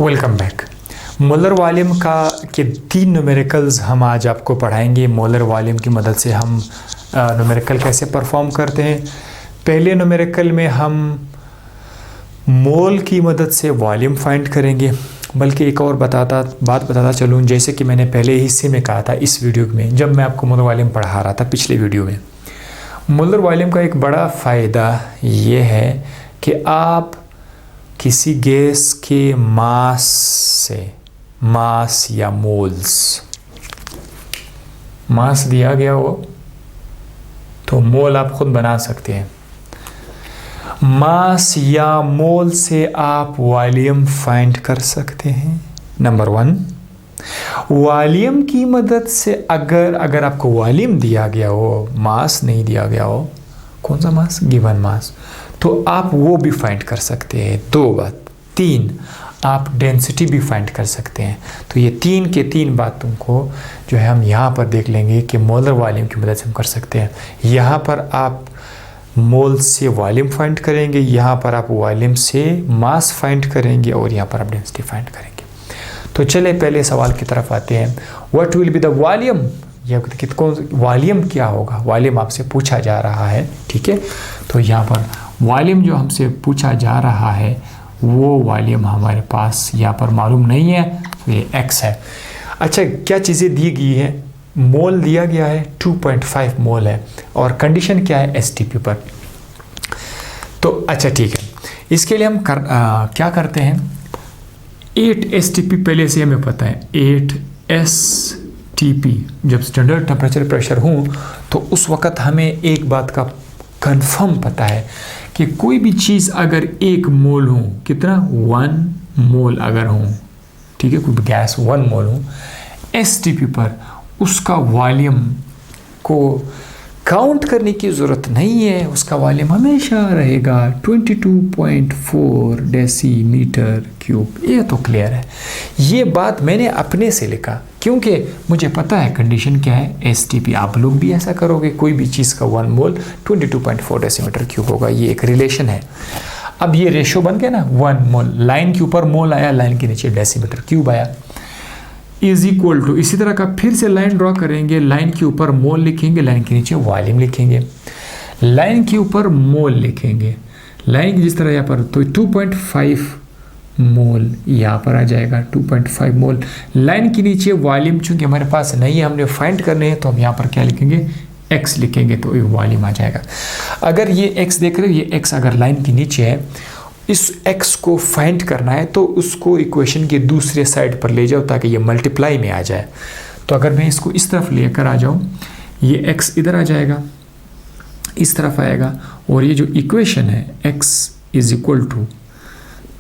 Welcome back. Molar volume के 3 numericals हम आज आपको पढ़ाएंगे। मोलर वॉल्यूम की मदद से हम न्यूमेरिकल कैसे परफॉर्म करते हैं। पहले न्यूमेरिकल में हम मोल की मदद से वॉल्यूम फाइंड करेंगे। बल्कि एक और बात बताता चलूँ, जैसे कि मैंने पहले हिस्से में कहा था इस वीडियो में, जब मैं आपको मोलर वॉल्यूम पढ़ा रहा था पिछले वीडियो में। मोलर वॉल्यूम का एक बड़ा फ़ायदा ये है कि आप किसी गैस के मास से, मास या मोल्स, मास दिया गया हो तो मोल आप खुद बना सकते हैं। मास या मोल से आप वॉल्यूम फाइंड कर सकते हैं। नंबर 1, वॉल्यूम की मदद से अगर आपको वॉल्यूम दिया गया हो, मास नहीं दिया गया हो, कौन सा मास, गिवन मास, तो आप वो भी फाइंड कर सकते हैं। 2 बात। 3, आप डेंसिटी भी फाइंड कर सकते हैं। तो ये 3 के 3 बातों को जो है हम यहाँ पर देख लेंगे कि मोलर वॉल्यूम की मदद से हम कर सकते हैं। यहाँ पर आप मोल से वॉल्यूम फाइंड करेंगे, यहाँ पर आप वॉल्यूम से मास फाइंड करेंगे और यहाँ पर आप डेंसिटी फाइंड करेंगे। तो चले पहले सवाल की तरफ आते हैं। What will be the volume, या कौन वॉल्यूम क्या होगा, वॉल्यूम आपसे पूछा जा रहा है। ठीक है, तो यहाँ पर वॉल्यूम जो हमसे पूछा जा रहा है वो वॉल्यूम हमारे पास यहाँ पर मालूम नहीं है, तो ये x है। अच्छा, क्या चीज़ें दी गई है, मोल दिया गया है 2.5 मोल है और कंडीशन क्या है STP पर। तो अच्छा ठीक है, इसके लिए हम क्या करते हैं, 8 STP पहले से हमें पता है। 8 STP जब स्टैंडर्ड टेम्परेचर प्रेशर हो तो उस वक़्त हमें एक बात का कंफर्म पता है कि कोई भी चीज़ अगर 1 मोल हो, कितना, 1 मोल अगर हो, ठीक है, कोई भी गैस 1 मोल हो, STP पर उसका वॉल्यूम को काउंट करने की ज़रूरत नहीं है, उसका वॉल्यूम हमेशा रहेगा 22.4 डेसीमीटर क्यूब। ये तो क्लियर है। ये बात मैंने अपने से लिखा क्योंकि मुझे पता है कंडीशन क्या है STP। आप लोग भी ऐसा करोगे, कोई भी चीज़ का 1 मोल 22.4 डेसीमीटर क्यूब होगा। ये एक रिलेशन है। अब ये रेशो बन गया ना, 1 मोल, लाइन के ऊपर मोल आया, लाइन के नीचे डेसीमीटर क्यूब आया, इज इक्वल टू, इसी तरह का फिर से लाइन ड्रॉ करेंगे, लाइन के ऊपर मोल लिखेंगे, लाइन के नीचे वॉल्यूम लिखेंगे, लाइन के ऊपर मोल लिखेंगे, लाइन की जिस तरह यहाँ पर, तो 2.5 मोल यहाँ पर आ जाएगा, 2.5 मोल। लाइन के नीचे वॉल्यूम चूंकि हमारे पास नहीं है, हमने फाइंड करने हैं, तो हम यहाँ पर क्या लिखेंगे, x लिखेंगे, तो ये वॉल्यूम आ जाएगा। अगर ये x देख रहे हो, ये x अगर लाइन के नीचे है, इस x को फाइंड करना है तो उसको इक्वेशन के दूसरे साइड पर ले जाओ ताकि ये मल्टीप्लाई में आ जाए। तो अगर मैं इसको इस तरफ लेकर आ जाऊँ, ये x इधर आ जाएगा, इस तरफ आएगा, और ये जो इक्वेशन है x इज इक्वल टू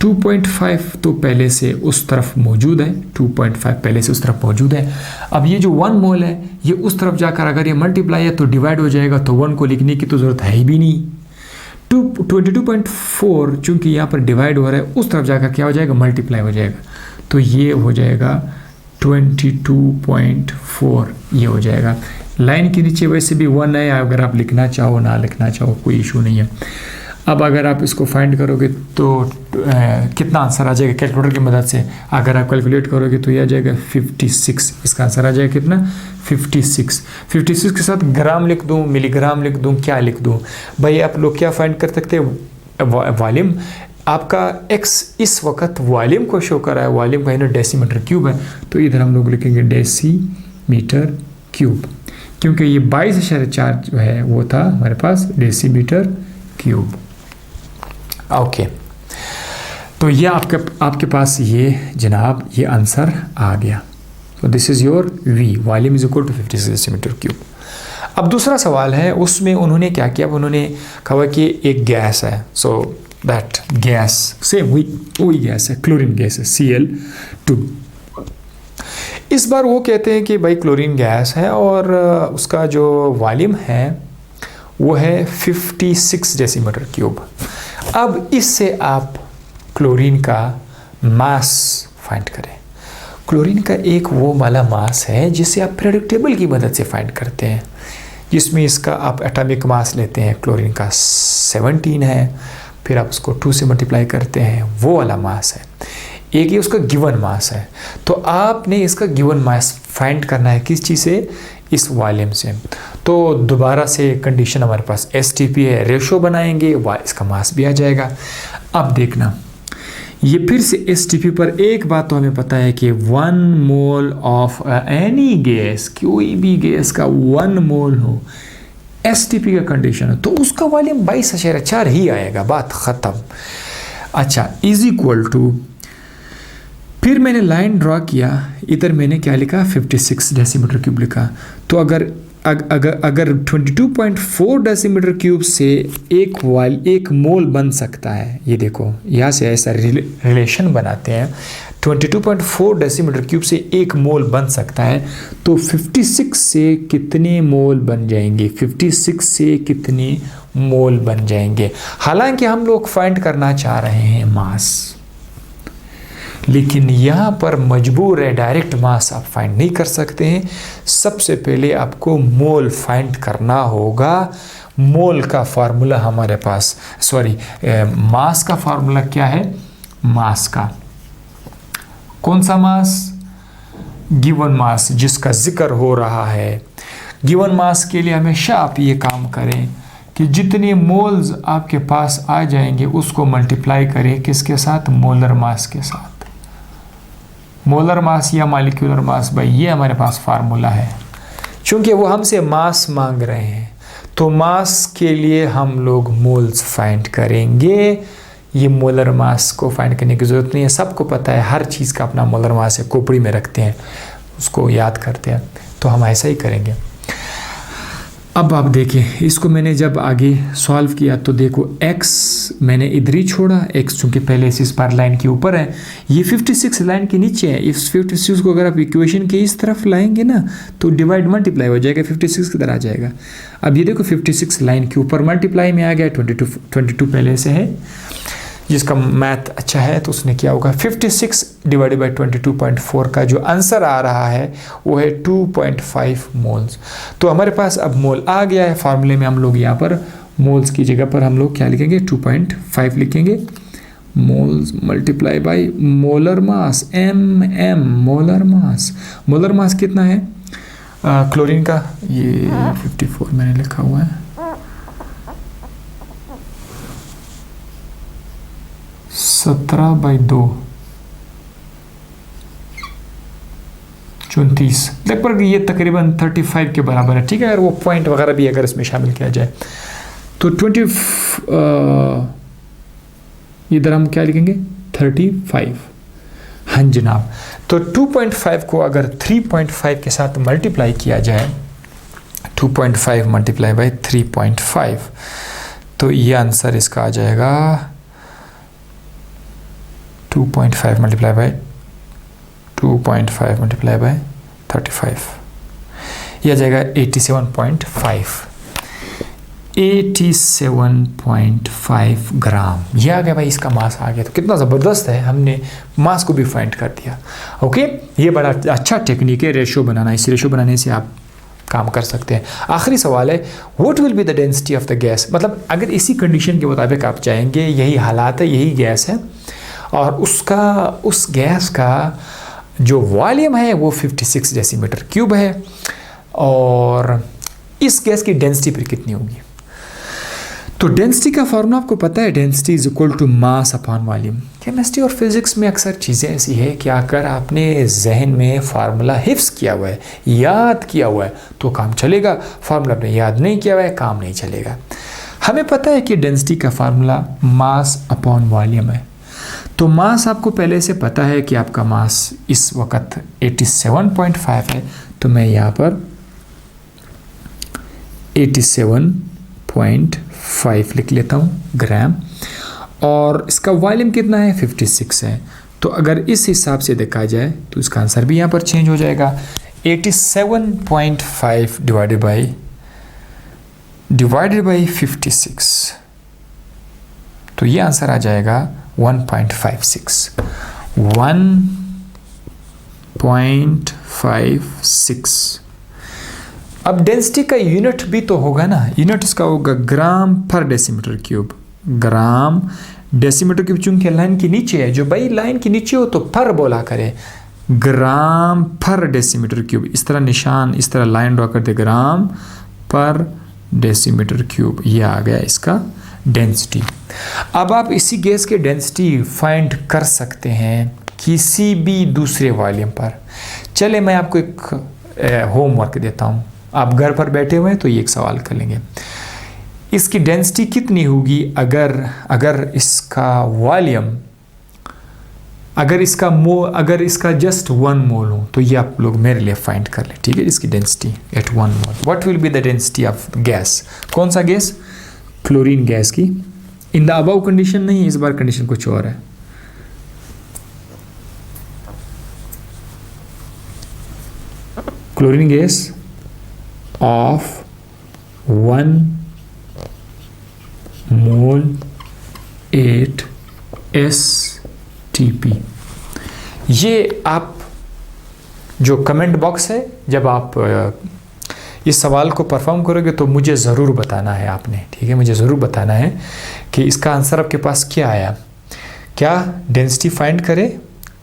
2.5 तो पहले से उस तरफ मौजूद है, 2.5 पहले से उस तरफ मौजूद है। अब ये जो 1 मोल है ये उस तरफ जाकर अगर ये मल्टीप्लाई है तो डिवाइड हो जाएगा, तो 1 को लिखने की तो ज़रूरत है ही भी नहीं। 22.4 चूँकि यहाँ पर डिवाइड हो रहा है, उस तरफ जाकर क्या हो जाएगा, मल्टीप्लाई हो जाएगा, तो ये हो जाएगा 22.4, ये हो जाएगा। लाइन के नीचे वैसे भी 1 है, अगर आप लिखना चाहो ना लिखना चाहो कोई इशू नहीं है। अब अगर आप इसको फाइंड करोगे तो कितना आंसर आ जाएगा कैलकुलेटर की मदद से, अगर आप कैलकुलेट करोगे तो ये आ जाएगा 56। इसका आंसर आ जाएगा कितना, 56। 56 के साथ ग्राम लिख दूँ, मिलीग्राम लिख दूँ, क्या लिख दूँ भाई, आप लोग क्या फाइंड कर सकते हैं, वॉल्यूम। आपका x इस वक्त वॉल्यूम को शो कर रहा है, वॉल्यूम का यूनिट डेसीमीटर क्यूब है, तो इधर हम लोग लिखेंगे डेसीमीटर क्यूब, क्योंकि ये 22.4 जो है वो था हमारे पास डेसीमीटर क्यूब। ओके, तो ये आपके पास ये जनाब ये आंसर आ गया। तो this is your V, volume is equal to 56 decimetre cube. अब दूसरा सवाल है, उसमें उन्होंने क्या किया, उन्होंने कहा कि एक गैस है, सो दैट गैस से वही गैस है, क्लोरीन गैस है, Cl2। इस बार वो कहते हैं कि भाई क्लोरीन गैस है और उसका जो वॉल्यूम है वो है 56 डेसीमीटर क्यूब। अब इससे आप क्लोरीन का मास फाइंड करें। क्लोरीन का एक वो वाला मास है जिसे आप पीरियोडिक टेबल की मदद से फाइंड करते हैं, जिसमें इसका आप एटॉमिक मास लेते हैं, क्लोरीन का 17 है, फिर आप उसको 2 से मल्टीप्लाई करते हैं, वो वाला मास है। एक ये उसका गिवन मास है। तो आपने इसका गिवन मास फाइंड करना है किस चीज़ से, इस वॉल्यूम से। तो दोबारा से कंडीशन हमारे पास STP है, रेशो बनाएंगे, इसका मास भी आ जाएगा। अब देखना ये फिर से STP पर एक बात तो हमें पता है कि 1 मोल ऑफ एनी गैस, कोई भी गैस का 1 मोल हो, STP का कंडीशन है तो उसका वॉल्यूम 22.4 ही आएगा, बात ख़त्म। अच्छा, इज इक्वल टू, फिर मैंने लाइन ड्रॉ किया, इधर मैंने क्या लिखा 56 डेसीमीटर क्यूब लिखा। तो अगर 22.4 डेसीमीटर क्यूब से एक मोल बन सकता है, ये देखो यहाँ से ऐसा रिलेशन बनाते हैं, 22.4 डेसीमीटर क्यूब से एक मोल बन सकता है, तो 56 से कितने मोल बन जाएंगे, 56 से कितने मोल बन जाएंगे। हालांकि हम लोग फाइंड करना चाह रहे हैं मास, लेकिन यहाँ पर मजबूर है, डायरेक्ट मास आप फाइंड नहीं कर सकते हैं। सबसे पहले आपको मोल फाइंड करना होगा। मोल का फार्मूला हमारे पास, मास का फार्मूला क्या है, मास का कौन सा मास, गिवन मास जिसका जिक्र हो रहा है। गिवन मास के लिए हमेशा आप ये काम करें कि जितने मोल्स आपके पास आ जाएंगे उसको मल्टीप्लाई करें किसके साथ, मोलर मास के साथ। मोलर मास या मॉलिक्यूलर मास, भाई ये हमारे पास फार्मूला है। चूंकि वो हमसे मास मांग रहे हैं तो मास के लिए हम लोग मोल्स फाइंड करेंगे। ये मोलर मास को फाइंड करने की ज़रूरत नहीं है, सबको पता है, हर चीज़ का अपना मोलर मास है, खोपड़ी में रखते हैं, उसको याद करते हैं, तो हम ऐसा ही करेंगे। अब आप देखें, इसको मैंने जब आगे सॉल्व किया तो देखो x मैंने इधर ही छोड़ा, x चूँकि पहले से इस बार लाइन के ऊपर है, ये 56 लाइन के नीचे है। इस 56 को अगर आप इक्वेशन के इस तरफ लाएंगे ना तो डिवाइड मल्टीप्लाई हो जाएगा, 56 किधर आ जाएगा। अब ये देखो 56 लाइन के ऊपर मल्टीप्लाई में आ गया, 22 पहले से है। जिसका मैथ अच्छा है तो उसने क्या होगा, 56 डिवाइडेड बाई 22.4 का जो आंसर आ रहा है वो है 2.5 मोल्स। तो हमारे पास अब मोल आ गया है। फार्मूले में हम लोग यहाँ पर मोल्स की जगह पर हम लोग क्या लिखेंगे, 2.5 लिखेंगे, moles multiply by molar mass, MM molar mass. Molar mass कितना है क्लोरीन का, ये 54 मैंने लिखा हुआ है, 17/2 34, लगभग ये तकरीबन 35 के बराबर है। ठीक है, अगर वो पॉइंट वगैरह भी अगर इसमें शामिल किया जाए तो 20 इधर हम क्या लिखेंगे 35। हाँ जनाब, तो 2.5 को अगर 3.5 के साथ मल्टीप्लाई किया जाए, 2.5 मल्टीप्लाई बाई 3.5, तो ये आंसर इसका आ जाएगा 2.5 मल्टीप्लाई बाई 2.5 मल्टीप्लाई बाई 35, यह आ जाएगा 87.5 ग्राम। ये आ गया भाई, इसका मास आ गया। तो कितना ज़बरदस्त है, हमने मास को भी फाइंड कर दिया। ओके, ये बड़ा अच्छा टेक्निक है रेशो बनाना। इस रेशो बनाने से आप काम कर सकते हैं। आखिरी सवाल है, what will be the density of the gas. मतलब अगर इसी कंडीशन के मुताबिक आप जाएंगे, यही हालात है, यही गैस है और उस गैस का जो वॉल्यूम है वो 56 डेसीमीटर क्यूब है, और इस गैस की डेंसिटी फिर कितनी होगी। तो डेंसिटी का फॉर्मूला आपको पता है, density is equal to mass upon volume. Chemistry और फिजिक्स में अक्सर चीज़ें ऐसी है कि अगर आपने जहन में फार्मूला हिफ्स किया हुआ है, याद किया हुआ है तो काम चलेगा, फार्मूला आपने याद नहीं किया हुआ है काम नहीं चलेगा। हमें पता है कि डेंसिटी का फार्मूला मास अपॉन वॉल्यूम है। तो मास आपको पहले से पता है कि आपका मास इस वक्त 87.5 है, तो मैं यहाँ पर 87.5 लिख लेता हूँ ग्राम, और इसका वॉल्यूम कितना है 56 है। तो अगर इस हिसाब से देखा जाए तो इसका आंसर भी यहाँ पर चेंज हो जाएगा, 87.5 डिवाइडेड बाई 56, तो ये आंसर आ जाएगा 1.56। अब डेंसिटी का यूनिट भी तो होगा ना, यूनिट इसका होगा ग्राम पर डेसीमीटर क्यूब, ग्राम डेसीमीटर क्यूब, चूंकि लाइन के नीचे है, जो भाई लाइन के नीचे हो तो पर बोला करे, ग्राम पर डेसीमीटर क्यूब, इस तरह निशान, इस तरह लाइन ड्रॉ कर दे, ग्राम पर डेसीमीटर क्यूब, ये आ गया इसका डेंसिटी। अब आप इसी गैस के डेंसिटी फाइंड कर सकते हैं किसी भी दूसरे वॉल्यूम पर। चले मैं आपको एक होमवर्क देता हूँ, आप घर पर बैठे हुए हैं तो ये एक सवाल कर लेंगे, इसकी डेंसिटी कितनी होगी अगर इसका वॉल्यूम, अगर इसका जस्ट 1 मोल हो, तो ये आप लोग मेरे लिए फाइंड कर लें, ठीक है। इसकी density at 1 mole, what will be the density of gas, कौन सा गैस, क्लोरीन गैस की। इन द अबव कंडीशन नहीं, इस बार कंडीशन कुछ और है। क्लोरीन गैस ऑफ 1 मोल 8 STP। ये आप जो कमेंट बॉक्स है, जब आप इस सवाल को परफॉर्म करोगे तो मुझे ज़रूर बताना है आपने, ठीक है, मुझे ज़रूर बताना है कि इसका आंसर आपके पास क्या आया। क्या डेंसिटी फाइंड करें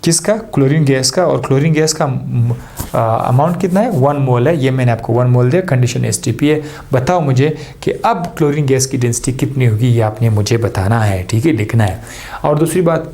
किसका, क्लोरीन गैस का, और क्लोरीन गैस का अमाउंट कितना है, 1 मोल है, ये मैंने आपको 1 मोल दिया, कंडीशन STP है। बताओ मुझे कि अब क्लोरीन गैस की डेंसिटी कितनी होगी, ये आपने मुझे बताना है, ठीक है, लिखना है। और दूसरी बात,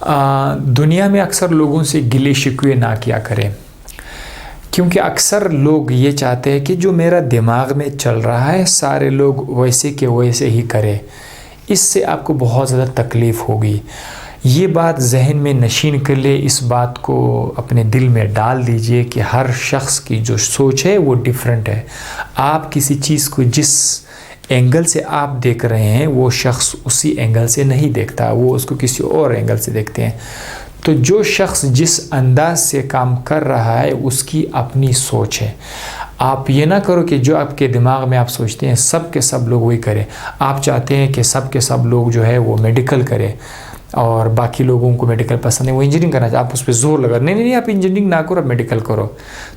दुनिया में अक्सर लोगों से गिले शिकवे ना किया करें, क्योंकि अक्सर लोग ये चाहते हैं कि जो मेरा दिमाग में चल रहा है सारे लोग वैसे के वैसे ही करें, इससे आपको बहुत ज़्यादा तकलीफ़ होगी। ये बात जहन में नशीन कर ले, इस बात को अपने दिल में डाल दीजिए कि हर शख्स की जो सोच है वो डिफरेंट है। आप किसी चीज़ को जिस एंगल से आप देख रहे हैं वो शख्स उसी एंगल से नहीं देखता, वो उसको किसी और एंगल से देखते हैं। तो जो शख्स जिस अंदाज से काम कर रहा है उसकी अपनी सोच है। आप ये ना करो कि जो आपके दिमाग में आप सोचते हैं सब के सब लोग वही करें। आप चाहते हैं कि सब के सब लोग जो है वो मेडिकल करें और बाकी लोगों को मेडिकल पसंद है, वो इंजीनियरिंग करना चाहते, आप उस पर जोर लगा, नहीं आप इंजीनियरिंग ना करो, आप मेडिकल करो।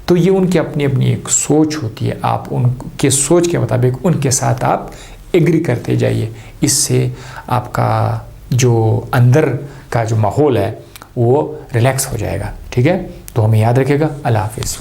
तो ये उनकी अपनी अपनी एक सोच होती है, आप उनके सोच के मुताबिक उनके साथ आप एग्री करते जाइए। इससे आपका जो अंदर का जो माहौल है वो रिलैक्स हो जाएगा, ठीक है। तो हमें याद रखिएगा। अल्लाह हाफिज़।